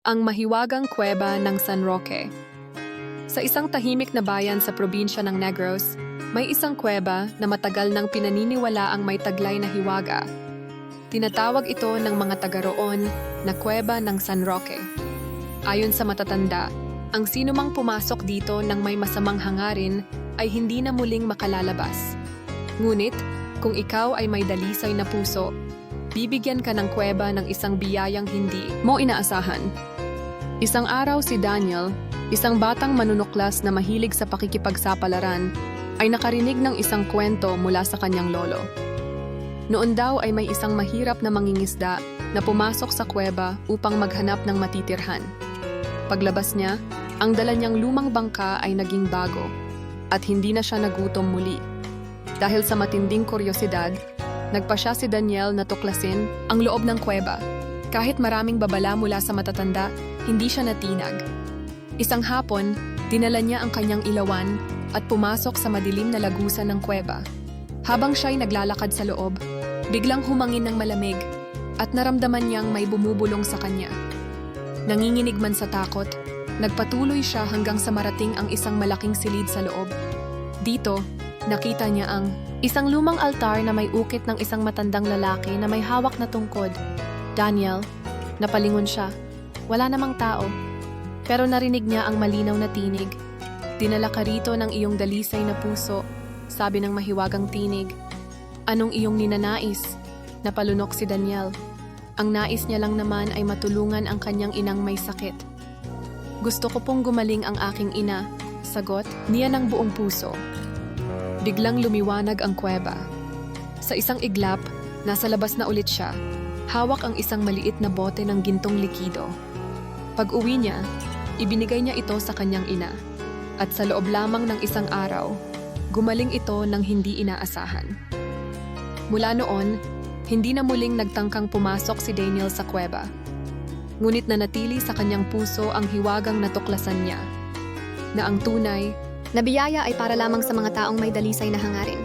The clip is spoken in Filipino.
ang mahiwagang kuweba ng San Roque. Sa isang tahimik na bayan sa probinsya ng Negros, may isang kuweba na matagal nang pinaniniwala ang may taglay na hiwaga. Tinatawag ito ng mga taga roon na Kuweba ng San Roque. Ayon sa matatanda, ang sinumang pumasok dito ng may masamang hangarin ay hindi na muling makalalabas. Ngunit, kung ikaw ay may dalisay na puso, bibigyan ka ng kuweba ng isang biyayang hindi mo inaasahan. Isang araw si Daniel, isang batang manunuklas na mahilig sa pakikipagsapalaran, ay nakarinig ng isang kwento mula sa kanyang lolo. Noon daw ay may isang mahirap na mangingisda na pumasok sa kuweba upang maghanap ng matitirhan. Paglabas niya, ang dala niyang lumang bangka ay naging bago at hindi na siya nagutom muli. Dahil sa matinding kuryosidad, nagpa siya si Daniel na tuklasin ang loob ng kuweba. Kahit maraming babala mula sa matatanda, hindi siya natinag. Isang hapon, dinala niya ang kanyang ilawan at pumasok sa madilim na lagusan ng kuweba. Habang siya'y naglalakad sa loob, biglang humangin ng malamig at naramdaman niyang may bumubulong sa kanya. Nanginginig man sa takot, nagpatuloy siya hanggang sa marating ang isang malaking silid sa loob. Dito, nakita niya ang isang lumang altar na may ukit ng isang matandang lalaki na may hawak na tungkod. Daniel, napalingon siya. Wala namang tao. Pero narinig niya ang malinaw na tinig. Dinala ka rito ng iyong dalisay na puso, sabi ng mahiwagang tinig. Anong iyong ninanais? Napalunok si Daniel. Ang nais niya lang naman ay matulungan ang kanyang inang may sakit. Gusto ko pong gumaling ang aking ina, sagot niya ng buong puso. Biglang lumiwanag ang kuweba. Sa isang iglap, nasa labas na ulit siya. Hawak ang isang maliit na bote ng gintong likido. Pag-uwi niya, ibinigay niya ito sa kanyang ina. At sa loob lamang ng isang araw, gumaling ito ng hindi inaasahan. Mula noon, hindi na muling nagtangkang pumasok si Daniel sa kuweba. Ngunit nanatili sa kanyang puso ang hiwagang natuklasan niya, na ang tunay Na biyaya ay para lamang sa mga taong may dalisay na hangarin.